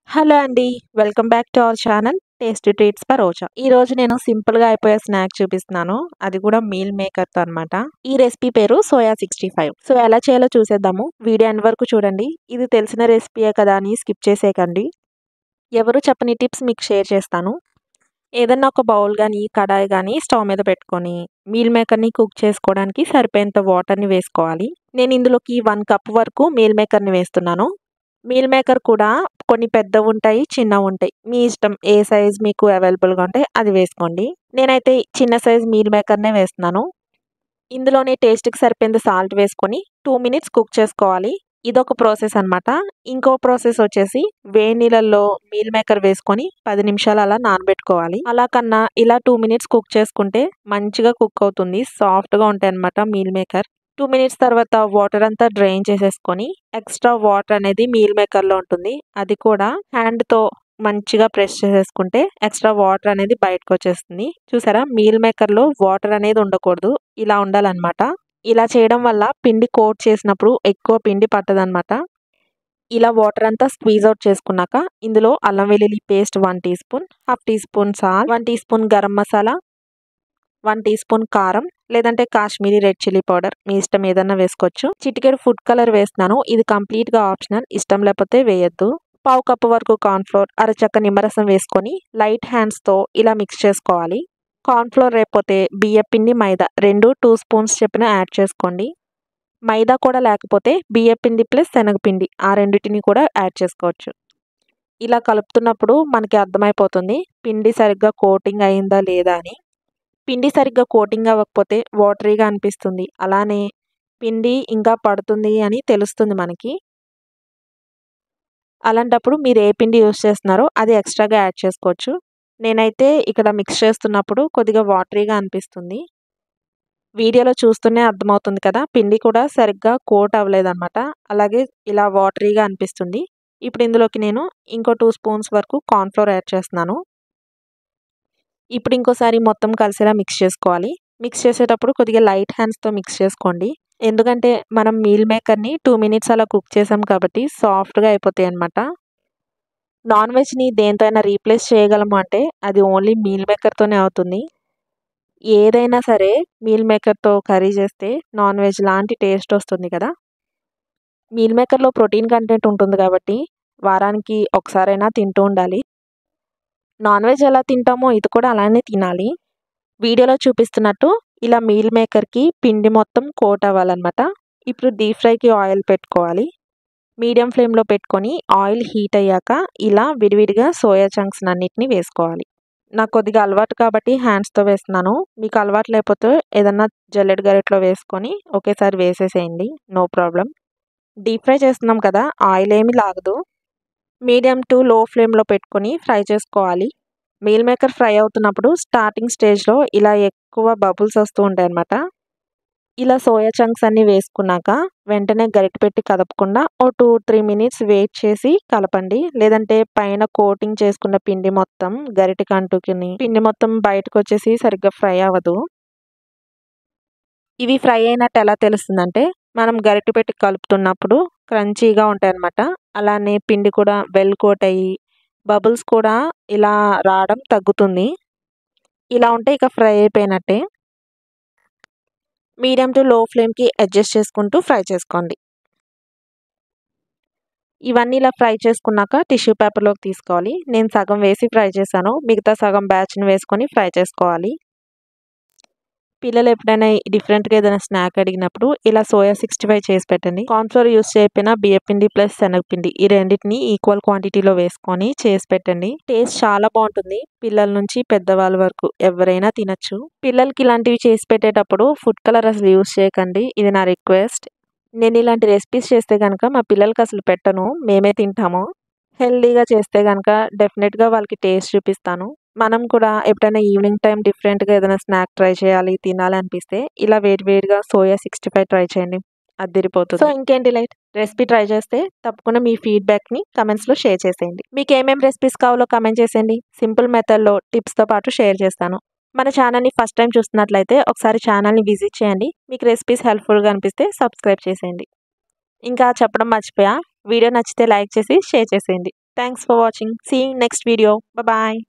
Hello అండి. Welcome back to our channel tasty treats by Roja. ఈరోజు నేను సింపుల్‌గా అయిపోయే స్నాక్ చూపిస్తున్నాను. అది కూడా మీల్ మేకర్‌తో అనమాట. ఈ రెసిపీ పేరు సోయా 65. సో ఎలా చేయాలో చూసేద్దాము. వీడియో ఎండ్ వరకు చూడండి. ఇది తెలిసిన రెసిపీయే కదా అని స్కిప్ చేసేయకండి. ఎవరు చెప్పని టిప్స్ మీకు షేర్ చేస్తాను. ఏదన్నా ఒక బౌల్ గానీ, కడాయి గానీ స్టవ్ మీద పెట్టుకొని మీల్ మేకర్‌ని కుక్ చేసుకోవడానికి సరిపోయేంత వాటర్‌ని వేసుకోవాలి. నేను ఇందులోకి 1 కప్ వరకు మీల్ మేకర్‌ని వేస్తున్నాను. మీల్ మేకర్ కూడా కొన్ని పెద్దవుంటాయి, చిన్నవుంటాయి. మీ ఇష్టం ఏ సైజ్ మీకు అవైలబుల్‌గా ఉంటే అది వేసుకోండి. నేనైతే చిన్న సైజ్ మీల్ మేకర్‌నే వేస్తున్నాను. ఇందులోనే టేస్ట్‌కి సరిపోయేంత సాల్ట్ వేసుకొని 2 మినిట్స్ కుక్ చేసుకోవాలి. ఇదొక ప్రాసెస్ అనమాట. ఇంకో ప్రాసెస్ వచ్చేసి వేడి నీళ్ళల్లో మీల్ మేకర్ వేసుకొని 10 నిమిషాలు అలా నానబెట్టుకోవాలి. అలా కన్నా ఇలా 2 మినిట్స్ కుక్ చేసుకుంటే మంచిగా కుక్ అవుతుంది. సాఫ్ట్‌గా ఉంటాయన్నమాట మీల్ మేకర్. 2 మినిట్స్ తర్వాత వాటర్ అంతా డ్రైన్ చేసేసుకొని ఎక్స్ట్రా వాటర్ అనేది మీల్ మేకర్‌లో ఉంటుంది. అది కూడా హ్యాండ్‌తో మంచిగా ప్రెస్ చేసేసుకుంటే ఎక్స్ట్రా వాటర్ అనేది బయటకొచ్చేస్తుంది. చూసారా? మీల్ మేకర్‌లో వాటర్ అనేది ఉండకూడదు. ఇలా ఉండాలన్నమాట. ఇలా చేయడం వల్ల పిండి కోట్ చేసినప్పుడు ఎక్కువ పిండి పట్టదనమాట. ఇలా వాటర్ అంతా స్క్వీజ్ అవుట్ చేసుకున్నాక ఇందులో అల్లం వెల్లుల్లి paste 1 teaspoon, half teaspoon salt, 1 teaspoon garam masala, 1 teaspoon కారం లేదంటే కాశ్మీరీ రెడ్ చిల్లీ పౌడర్ మీ ఇష్టం ఏదన్నా వేసుకోవచ్చు. చిటికెడు ఫుడ్ కలర్ వేస్తున్నాను. ఇది కంప్లీట్‌గా ఆప్షనల్. ఇష్టం లేకపోతే వేయొద్దు. పావు కప్పు వరకు కార్న్ ఫ్లోర్, అరచక్క నిమ్మరసం వేసుకొని లైట్ హ్యాండ్స్‌తో ఇలా మిక్స్ చేసుకోవాలి. కార్న్ ఫ్లోర్ లేకపోతే బియ్యపిండి, మైదా 2 స్పూన్స్ చొప్పున యాడ్ చేసుకోండి. మైదా కూడా లేకపోతే బియ్యపిండి ప్లస్ శనగపిండి ఆ రెండిటిని కూడా యాడ్ చేసుకోవచ్చు. ఇలా కలుపుతున్నప్పుడు మనకి అర్థమైపోతుంది పిండి సరిగ్గా కోటింగ్ అయిందా లేదా అని. పిండి సరిగ్గా కోటింగ్ అవ్వకపోతే వాటరీగా అనిపిస్తుంది. అలానే పిండి ఇంకా పడుతుంది అని తెలుస్తుంది మనకి. అలాంటప్పుడు మీరు ఏ పిండి యూజ్ చేస్తున్నారో అది ఎక్స్ట్రాగా యాడ్ చేసుకోవచ్చు. నేనైతే ఇక్కడ మిక్స్ చేస్తున్నప్పుడు కొద్దిగా వాటరీగా అనిపిస్తుంది. వీడియోలో చూస్తూనే అర్థమవుతుంది కదా! పిండి కూడా సరిగ్గా కోట్ అవ్వలేదన్నమాట. అలాగే ఇలా వాటరీగా అనిపిస్తుంది. ఇప్పుడు ఇందులోకి నేను ఇంకో 2 స్పూన్స్ వరకు కార్న్ ఫ్లోర్ యాడ్ చేస్తున్నాను. ఇప్పుడు ఇంకోసారి మొత్తం కలిసేలా మిక్స్ చేసుకోవాలి. మిక్స్ చేసేటప్పుడు కొద్దిగా లైట్ హ్యాండ్స్‌తో మిక్స్ చేసుకోండి. ఎందుకంటే మనం మీల్ మేకర్‌ని 2 మినిట్స్ అలా కుక్ చేసాం కాబట్టి సాఫ్ట్‌గా అయిపోతాయన్నమాట. నాన్ వెజ్‌ని దేనితో అయినా రీప్లేస్ చేయగలము అంటే అది ఓన్లీ మీల్ మేకర్‌తోనే అవుతుంది. ఏదైనా సరే మీల్ మేకర్‌తో కర్రీ చేస్తే నాన్ వెజ్ లాంటి టేస్ట్ వస్తుంది కదా! మీల్ మేకర్‌లో ప్రోటీన్ కంటెంట్ ఉంటుంది కాబట్టి వారానికి ఒకసారైనా తింటూ ఉండాలి. నాన్ వెజ్ ఎలా తింటామో ఇది కూడా అలానే తినాలి. వీడియోలో చూపిస్తున్నట్టు ఇలా మీల్ మేకర్‌కి పిండి మొత్తం కోట్ అవ్వాలన్నమాట. ఇప్పుడు డీప్ ఫ్రైకి ఆయిల్ పెట్టుకోవాలి. మీడియం ఫ్లేమ్‌లో పెట్టుకొని ఆయిల్ హీట్ అయ్యాక ఇలా విడివిడిగా సోయా చంక్స్ అన్నిటిని వేసుకోవాలి. నాకు కొద్దిగా అలవాటు కాబట్టి హ్యాండ్స్‌తో వేస్తున్నాను. మీకు అలవాటు లేకపోతే ఏదన్నా జల్లెడ గరిటెలో వేసుకొని ఒకేసారి వేసేసేయండి. No problem. డీప్ ఫ్రై చేస్తున్నాం కదా! ఆయిల్ ఏమీ లాగదు. మీడియం టు లో ఫ్లేమ్‌లో పెట్టుకొని ఫ్రై చేసుకోవాలి. మీల్ మేకర్ ఫ్రై అవుతున్నప్పుడు స్టార్టింగ్ స్టేజ్‌లో ఇలా ఎక్కువ బబుల్స్ వస్తూ ఉంటాయన్నమాట. ఇలా సోయా చంక్స్ అన్నీ వేసుకున్నాక వెంటనే గరిటె పెట్టి కదపకుండా ఓ 2-3 మినిట్స్ వెయిట్ చేసి కలపండి. లేదంటే పైన కోటింగ్ చేసుకున్న పిండి మొత్తం గరిటెకి అంటుకుని పిండి మొత్తం బయటకొచ్చేసి సరిగ్గా ఫ్రై అవ్వదు. ఇవి ఫ్రై అయినట్టు ఎలా తెలుస్తుందంటే మనం గరిటె పెట్టి కలుపుతున్నప్పుడు క్రంచీగా ఉంటాయన్నమాట. అలానే పిండి కూడా వెల్ కోట్ అయ్యి బబుల్స్ కూడా ఇలా రావడం తగ్గుతుంది. ఇలా ఉంటే ఇక ఫ్రై అయిపోయినట్టే. మీడియం టు లో ఫ్లేమ్‌కి అడ్జస్ట్ చేసుకుంటూ ఫ్రై చేసుకోండి. ఇవన్నీ ఇలా ఫ్రై చేసుకున్నాక టిష్యూ పేపర్‌లోకి తీసుకోవాలి. నేను సగం వేసి ఫ్రై చేశాను. మిగతా సగం బ్యాచ్‌ని వేసుకొని ఫ్రై చేసుకోవాలి. పిల్లలు ఎప్పుడైనా డిఫరెంట్‌గా ఏదైనా స్నాక్ అడిగినప్పుడు ఇలా సోయా 65 చేసి పెట్టండి. కార్న్ ఫ్లోర్ యూజ్ చేయకపోయినా బియ్యపిండి ప్లస్ శనగపిండి ఈ రెండిటిని ఈక్వల్ క్వాంటిటీలో వేసుకొని చేసి పెట్టండి. టేస్ట్ చాలా బావుంటుంది. పిల్లల నుంచి పెద్దవాళ్ళ వరకు ఎవరైనా తినొచ్చు. పిల్లలకి ఇలాంటివి చేసి పెట్టేటప్పుడు ఫుడ్ కలర్ అసలు యూజ్ చేయకండి. ఇది నా రిక్వెస్ట్. నేను ఇలాంటి రెసిపీస్ చేస్తే గనక మా పిల్లలకి అసలు పెట్టను. మేమే తింటాము. హెల్తీగా చేస్తే గనక డెఫినెట్‌గా వాళ్ళకి టేస్ట్ చూపిస్తాను. మనం కూడా ఎప్పుడైనా ఈవినింగ్ టైమ్ డిఫరెంట్‌గా ఏదైనా స్నాక్ ట్రై చేయాలి, తినాలి అనిపిస్తే ఇలా వేడి వేడిగా సోయా 65 ట్రై చేయండి. అద్దిరిపోతుంది. సో ఇంకేంటి లైట్ రెసిపీ ట్రై చేస్తే తప్పకుండా మీ ఫీడ్‌బ్యాక్‌ని కామెంట్స్‌లో షేర్ చేసేయండి. మీకు ఏమేం రెసిపీస్ కావాలో కామెంట్ చేసేయండి. సింపుల్ మెథడ్‌లో టిప్స్‌తో పాటు షేర్ చేస్తాను. మన ఛానల్‌ని ఫస్ట్ టైమ్ చూస్తున్నట్లయితే ఒకసారి ఛానల్‌ని విజిట్ చేయండి. మీకు రెసిపీస్ హెల్ప్‌ఫుల్‌గా అనిపిస్తే సబ్స్క్రైబ్ చేసేయండి. ఇంకా చెప్పడం మర్చిపోయా. వీడియో నచ్చితే లైక్ చేసి షేర్ చేసేయండి. Thanks for watching. See you next video. Bye.